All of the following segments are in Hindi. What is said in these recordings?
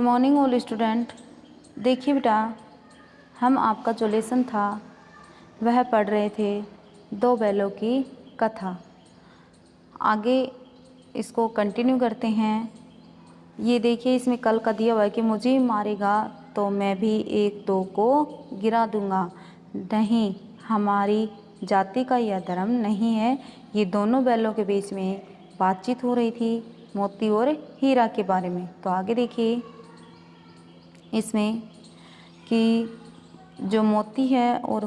Good morning all student. देखिए बेटा, हम आपका जो लेसन था वह पढ़ रहे थे दो बैलों की कथा। आगे इसको कंटिन्यू करते हैं। ये देखिए, इसमें कल का दिया हुआ है कि मुझे मारेगा तो मैं भी एक दो को गिरा दूंगा। नहीं, हमारी जाति का यह धर्म नहीं है। ये दोनों बैलों के बीच में बातचीत हो रही थी मोती और हीरा के बारे में। तो आगे देखिए इसमें कि जो मोती है और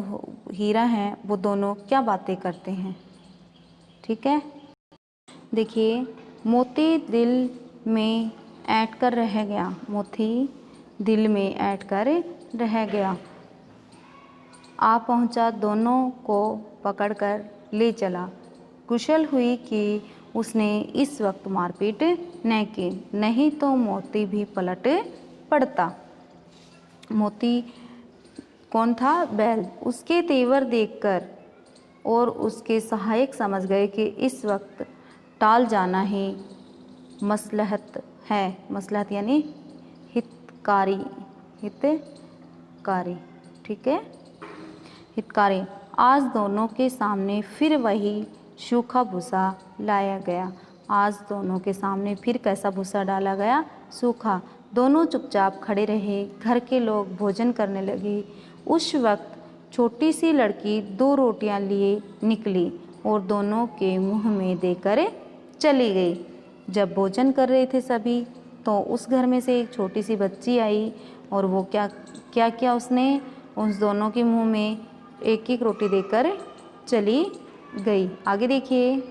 हीरा है वो दोनों क्या बातें करते हैं। ठीक है, देखिए, मोती दिल में ऐंठ कर रह गया। मोती दिल में ऐंठ कर रह गया। आ पहुंचा, दोनों को पकड़कर ले चला। कुशल हुई कि उसने इस वक्त मारपीट न की, नहीं तो मोती भी पलट पड़ता। मोती कौन था? बैल। उसके तेवर देखकर और उसके सहायक समझ गए कि इस वक्त टाल जाना ही मसलहत है। मसलहत यानी हितकारी, हितकारी। ठीक है, हितकारी। आज दोनों के सामने फिर वही सूखा भूसा लाया गया। आज दोनों के सामने फिर कैसा भूसा डाला गया? सूखा। दोनों चुपचाप खड़े रहे। घर के लोग भोजन करने लगे। उस वक्त छोटी सी लड़की दो रोटियां लिए निकली और दोनों के मुंह में देकर चली गई। जब भोजन कर रहे थे सभी, तो उस घर में से एक छोटी सी बच्ची आई और वो क्या क्या किया उसने? उस दोनों के मुंह में एक एक रोटी देकर चली गई। आगे देखिए,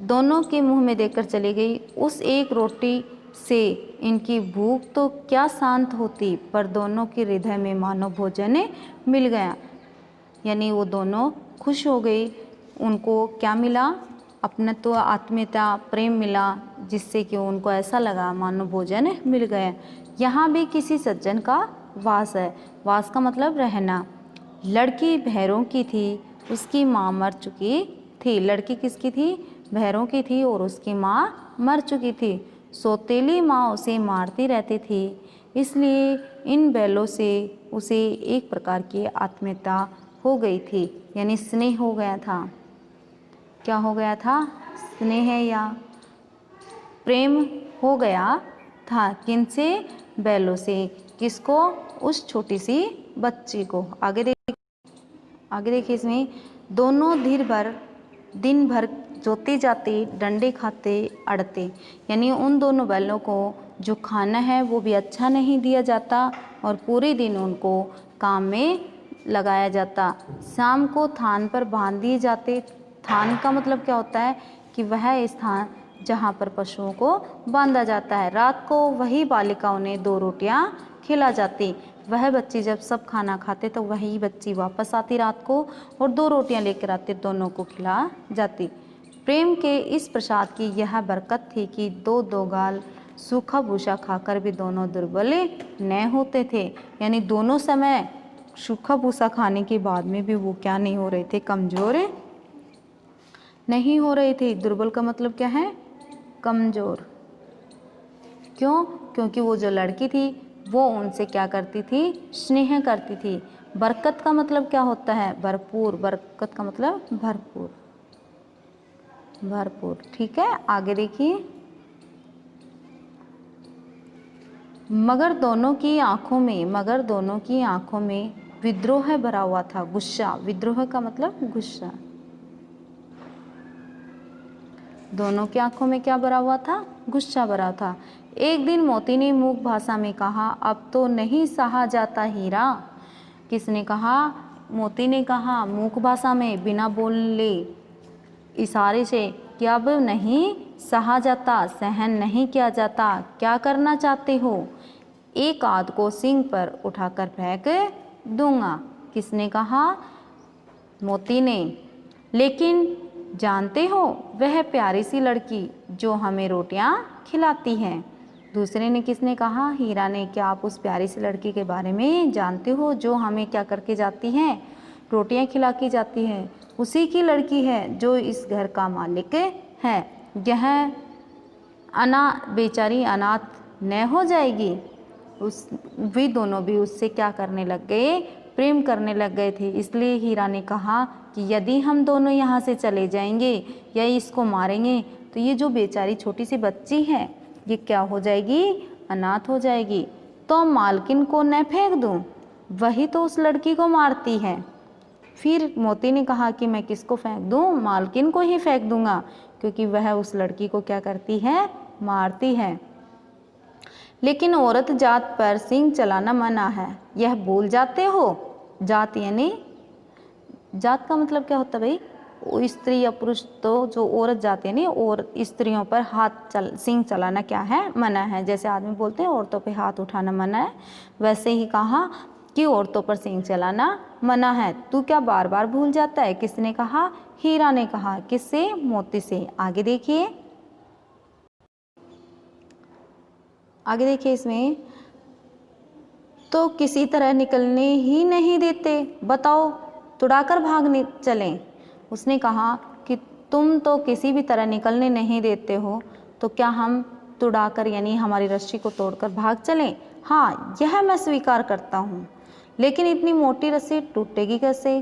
दोनों के मुंह में देकर चली गई। उस एक रोटी से इनकी भूख तो क्या शांत होती, पर दोनों के हृदय में मानो भोजन मिल गया। यानी वो दोनों खुश हो गई। उनको क्या मिला? अपनत्व, आत्मीयता, प्रेम मिला, जिससे कि उनको ऐसा लगा मानो भोजन मिल गया। यहाँ भी किसी सज्जन का वास है। वास का मतलब रहना। लड़की भैरों की थी, उसकी माँ मर चुकी थी। लड़की किसकी थी? भैरों की थी और उसकी माँ मर चुकी थी। सौतेली माँ उसे मारती रहती थी, इसलिए इन बैलों से उसे एक प्रकार की आत्मीयता हो गई थी, यानी स्नेह हो गया था। क्या हो गया था? स्नेह या प्रेम हो गया था। किनसे? बैलों से। किसको? उस छोटी सी बच्ची को। आगे देखिए इसमें, दोनों दिन भर जोते जाते, डंडे खाते, अड़ते। यानी उन दोनों बैलों को जो खाना है वो भी अच्छा नहीं दिया जाता और पूरे दिन उनको काम में लगाया जाता। शाम को थान पर बांध दिए जाते। थान का मतलब क्या होता है? कि वह स्थान जहाँ पर पशुओं को बांधा जाता है। रात को वही बालिका उन्हें दो रोटियां खिला जाती। वह बच्ची जब सब खाना खाते तो वही बच्ची वापस आती रात को और दो रोटियां लेकर आती, दोनों को खिला जाती। प्रेम के इस प्रसाद की यह बरकत थी कि दो दो गाल सूखा भूसा खाकर भी दोनों दुर्बल न होते थे। यानी दोनों समय सूखा भूसा खाने के बाद में भी वो क्या नहीं हो रहे थे? कमजोर नहीं हो रहे थे। दुर्बल का मतलब क्या है? कमजोर। क्यों? क्योंकि वो जो लड़की थी वो उनसे क्या करती थी? स्नेह करती थी। बरकत का मतलब क्या होता है? भरपूर। बरकत का मतलब भरपूर, भरपूर। ठीक है, आगे देखिए। मगर दोनों की आंखों में विद्रोह भरा हुआ था, गुस्सा। विद्रोह का मतलब गुस्सा। दोनों की आंखों में क्या भरा हुआ था? गुस्सा भरा था। एक दिन मोती ने मूक भाषा में कहा, अब तो नहीं सहा जाता हीरा। किसने कहा? मोती ने कहा मूक भाषा में, बिना बोले, इशारे से, कि अब नहीं सहा जाता, सहन नहीं किया जाता। क्या करना चाहते हो? एक आध को सींग पर उठाकर फेंक दूंगा। किसने कहा? मोती ने। लेकिन जानते हो, वह प्यारी सी लड़की जो हमें रोटियां खिलाती है। दूसरे ने किसने कहा? हीरा ने। क्या आप उस प्यारी सी लड़की के बारे में जानते हो जो हमें क्या करके जाती है? रोटियां खिला के जाती है। उसी की लड़की है जो इस घर का मालिक है। यह बेचारी अनाथ न हो जाएगी। वे दोनों भी उससे क्या करने लग गए, प्रेम करने लग गए थे। इसलिए हीरा ने कहा कि यदि हम दोनों यहाँ से चले जाएंगे या इसको मारेंगे तो ये जो बेचारी छोटी सी बच्ची है ये क्या हो जाएगी, अनाथ हो जाएगी। तो मालकिन को न फेंक दूँ, वही तो उस लड़की को मारती है। फिर मोती ने कहा कि मैं किसको फेंक दूँ, मालकिन को ही फेंक दूंगा, क्योंकि वह उस लड़की को क्या करती है, मारती है। लेकिन औरत जात पर सींग चलाना मना है, यह भूल जाते हो। जात यानी, जात का मतलब क्या होता है भाई, स्त्री या पुरुष, तो जो औरत जात यानी और स्त्रियों पर सींग चलाना क्या है, मना है। जैसे आदमी बोलते हैं औरतों पे हाथ उठाना मना है, वैसे ही कहा कि औरतों पर सींग चलाना मना है। तू क्या बार बार भूल जाता है। किसने कहा, हीरा ने कहा। किससे, मोती से। आगे देखिए, आगे देखिए इसमें, तो किसी तरह निकलने ही नहीं देते, बताओ तुड़ाकर भागने चलें। उसने कहा कि तुम तो किसी भी तरह निकलने नहीं देते हो, तो क्या हम तुड़ाकर यानी हमारी रस्सी को तोड़कर भाग चलें। हाँ, यह मैं स्वीकार करता हूँ, लेकिन इतनी मोटी रस्सी टूटेगी कैसे।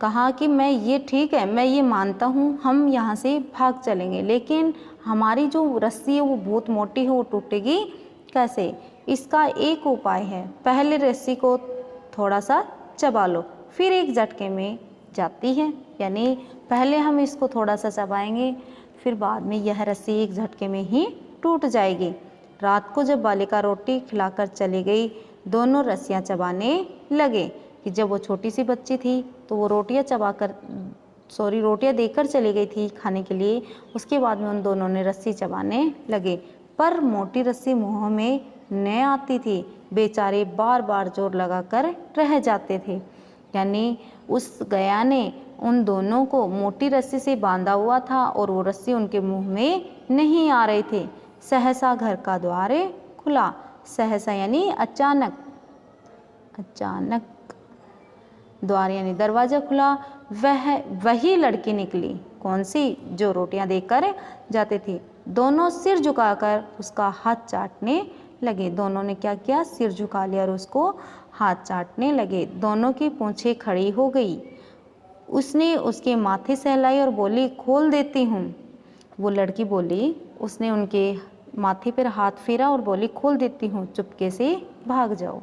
कहा कि मैं ये ठीक है, मैं ये मानता हूँ, हम यहाँ से भाग चलेंगे, लेकिन हमारी जो रस्सी है वो बहुत मोटी है, वो टूटेगी कैसे। इसका एक उपाय है, पहले रस्सी को थोड़ा सा चबा लो, फिर एक झटके में जाती है। यानी पहले हम इसको थोड़ा सा चबाएंगे, फिर बाद में यह रस्सी एक झटके में ही टूट जाएगी। रात को जब बालिका रोटी खिलाकर चली गई, दोनों रस्सियाँ चबाने लगे। कि जब वो छोटी सी बच्ची थी तो वो रोटियां देकर चली गई थी खाने के लिए। उसके बाद में उन दोनों ने रस्सी चबाने लगे, पर मोटी रस्सी मुंह में न आती थी। बेचारे बार बार जोर लगाकर रह जाते थे। यानी उस गया ने उन दोनों को मोटी रस्सी से बांधा हुआ था और वो रस्सी उनके मुंह में नहीं आ रहे थे। सहसा घर का द्वार खुला। सहसा यानी अचानक, अचानक, द्वार यानी दरवाजा खुला। वही लड़की निकली। कौन सी, जो रोटियां देकर जाते थे। दोनों सिर झुकाकर उसका हाथ चाटने लगे। दोनों ने क्या किया, सिर झुका लिया और उसको हाथ चाटने लगे। दोनों की पूंछें खड़ी हो गई। उसने उसके माथे सहलाई और बोली, खोल देती हूँ। वो लड़की बोली, उसने उनके माथे पर हाथ फेरा और बोली, खोल देती हूँ, चुपके से भाग जाओ,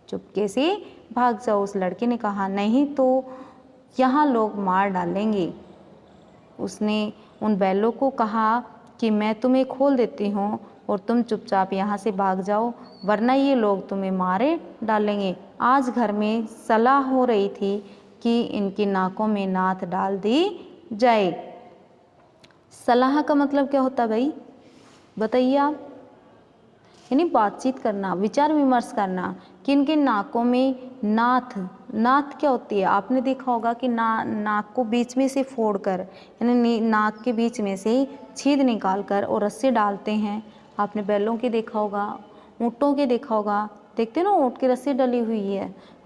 चुपके से भाग जाओ। उस लड़के ने कहा, नहीं तो यहाँ लोग मार डालेंगे। उसने उन बैलों को कहा कि मैं तुम्हें खोल देती हूँ और तुम चुपचाप यहाँ से भाग जाओ, वरना ये लोग तुम्हें मारे डालेंगे। आज घर में सलाह हो रही थी कि इनकी नाकों में नाथ डाल दी जाए। सलाह का मतलब क्या होता है भाई, बताइए आप। यानी बातचीत करना, विचार विमर्श करना कि इनके नाकों में नाथ क्या होती है। आपने देखा होगा कि नाक को बीच में से फोड़कर, यानी नाक के बीच में से छेद निकालकर और रस्सी डालते हैं। आपने बैलों के देखा होगा, ऊँटों के देखा होगा, देखते ना ऊँट की रस्सी डली हुई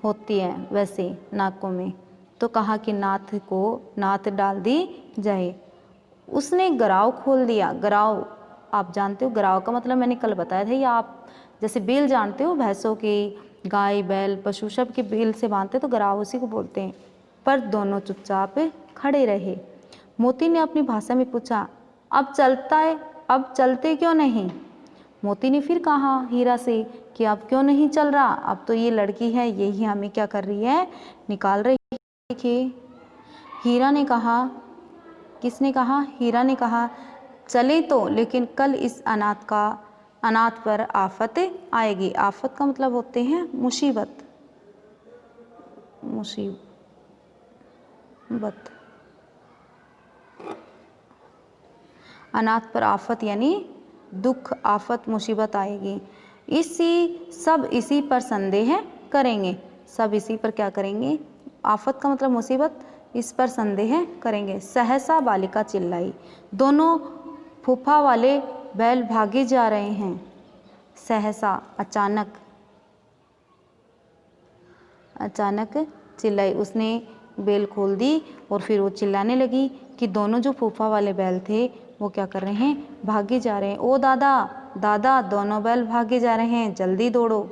होती है वैसे नाकों में। तो कहा कि नाथ डाल दी जाए। उसने गराव खोल दिया। गराव आप जानते हो, गराव का मतलब मैंने कल बताया था, या आप जैसे बेल जानते हो, भैंसों की, गाय बैल पशु सब के बेल से बांधते तो गराव उसी को बोलते हैं। पर दोनों चुपचाप खड़े रहे। मोती ने अपनी भाषा में पूछा, अब चलते क्यों नहीं। मोती ने फिर कहा हीरा से कि अब क्यों नहीं चल रहा, अब तो ये लड़की है, यही हमें क्या कर रही है, निकाल रही है। हीरा ने कहा, किसने कहा, हीरा ने कहा, चले तो, लेकिन कल इस अनाथ पर आफत आएगी। आफत का मतलब होते हैं मुसीबत, अनाथ पर आफत यानी दुख, आफत, मुसीबत आएगी। इसी पर संदेह करेंगे। सब इसी पर क्या करेंगे, आफत का मतलब मुसीबत, इस पर संदेह करेंगे। सहसा बालिका चिल्लाई, दोनों फूफा वाले बैल भागे जा रहे हैं। सहसा अचानक चिल्लाई। उसने बेल खोल दी और फिर वो चिल्लाने लगी कि दोनों जो फूफा वाले बैल थे वो क्या कर रहे हैं, भागे जा रहे हैं। ओ दादा दादा, दोनों बैल भागे जा रहे हैं, जल्दी दौड़ो।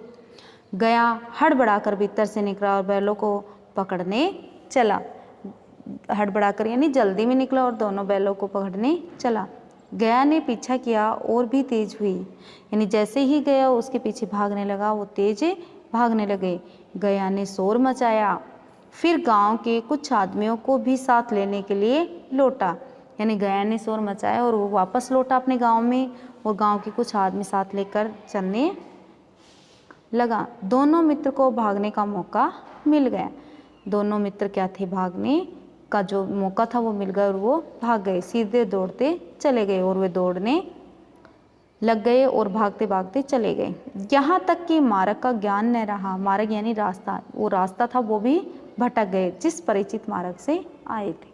गया हड़बड़ाकर भीतर से निकला और बैलों को पकड़ने चला। हड़बड़ाकर यानी जल्दी में निकला और दोनों बैलों को पकड़ने चला। गया ने पीछा किया और भी तेज हुई, यानी जैसे ही गया उसके पीछे भागने लगा, वो तेज भागने लगे। गया ने शोर मचाया, फिर गांव के कुछ आदमियों को भी साथ लेने के लिए लौटा, यानी गया ने शोर मचाया और वो वापस लौटा अपने गांव में, और गांव के कुछ आदमी साथ लेकर चलने लगा। दोनों मित्र को भागने का मौका मिल गया। दोनों मित्र क्या थे, भागने का जो मौका था वो मिल गया और वो भाग गए, सीधे दौड़ते चले गए और वे दौड़ने लग गए और भागते भागते चले गए। यहाँ तक कि मार्ग का ज्ञान न रहा। मार्ग यानी रास्ता, वो रास्ता था वो भी भटक गए जिस परिचित मार्ग से आए थे,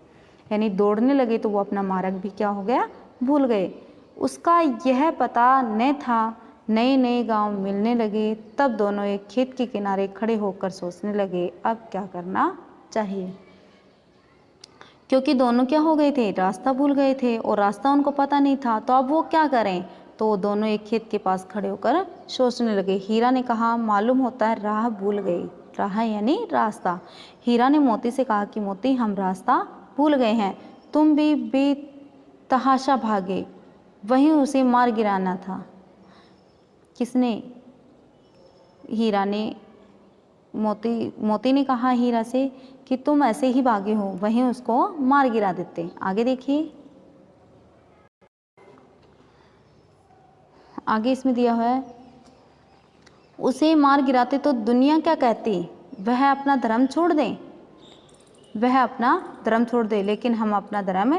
यानी दौड़ने लगे तो वो अपना मार्ग भी क्या हो गया, भूल गए। उसका यह पता न था। नए नए गांव मिलने लगे, तब दोनों एक खेत के किनारे खड़े होकर सोचने लगे अब क्या करना चाहिए, क्योंकि दोनों क्या हो गए थे, रास्ता भूल गए थे और रास्ता उनको पता नहीं था। तो अब वो क्या करें, तो दोनों एक खेत के पास खड़े होकर सोचने लगे। हीरा ने कहा, मालूम होता है राह भूल गई। राह यानी रास्ता। हीरा ने मोती से कहा कि मोती, हम रास्ता भूल गए हैं, तुम भी तहाशा भागे, वहीं उसे मार गिराना था। किसने, हीरा ने। मोती ने कहा हीरा से कि तुम ऐसे ही भागे हो, वहीं उसको मार गिरा देते। आगे देखिए, आगे इसमें दिया हुआ है, उसे मार गिराते तो दुनिया क्या कहती, वह अपना धर्म छोड़ दे, वह अपना धर्म छोड़ दे, लेकिन हम अपना धर्म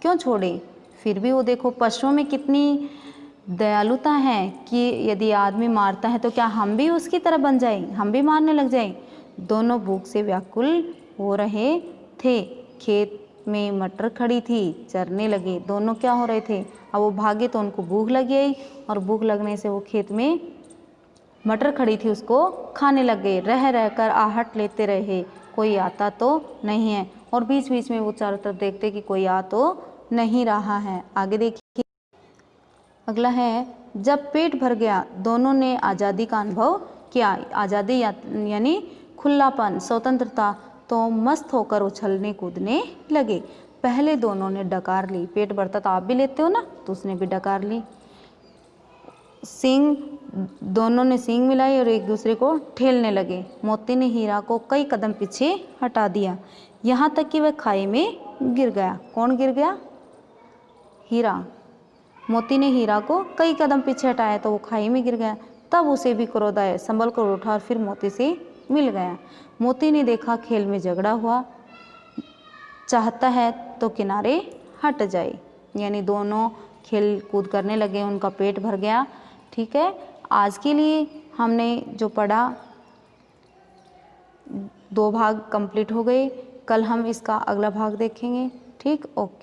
क्यों छोड़े। फिर भी वो देखो पशुओं में कितनी दयालुता है कि यदि आदमी मारता है तो क्या हम भी उसकी तरह बन जाए, हम भी मारने लग जाए। दोनों भूख से व्याकुल हो रहे थे। खेत में मटर खड़ी थी, चरने लगे। दोनों क्या हो रहे थे, अब वो भागे तो उनको भूख लग गई और भूख लगने से वो खेत में मटर खड़ी थी उसको खाने लग गए। रह रहकर आहट लेते रहे, कोई आता तो नहीं है, और बीच बीच में वो चारों तरफ देखते कि कोई आ तो नहीं रहा है। आगे देखिए, अगला है, जब पेट भर गया दोनों ने आज़ादी का अनुभव किया। आज़ादी यानी खुलापन, स्वतंत्रता, तो मस्त होकर उछलने कूदने लगे। पहले दोनों ने डकार ली, पेट भरता तो आप भी लेते हो ना, तो उसने भी डकार ली। सींग, दोनों ने सींग मिलाई और एक दूसरे को ठेलने लगे। मोती ने हीरा को कई कदम पीछे हटा दिया, यहाँ तक कि वह खाई में गिर गया। कौन गिर गया, हीरा। मोती ने हीरा को कई कदम पीछे हटाया तो वो खाई में गिर गया। तब उसे भी क्रोध आया, संभल कर उठा और फिर मोती से मिल गया। मोती ने देखा खेल में झगड़ा हुआ, चाहता है तो किनारे हट जाए, यानी दोनों खेल कूद करने लगे, उनका पेट भर गया। ठीक है, आज के लिए हमने जो पढ़ा 2 भाग कंप्लीट हो गए। कल हम इसका अगला भाग देखेंगे। ठीक, ओके।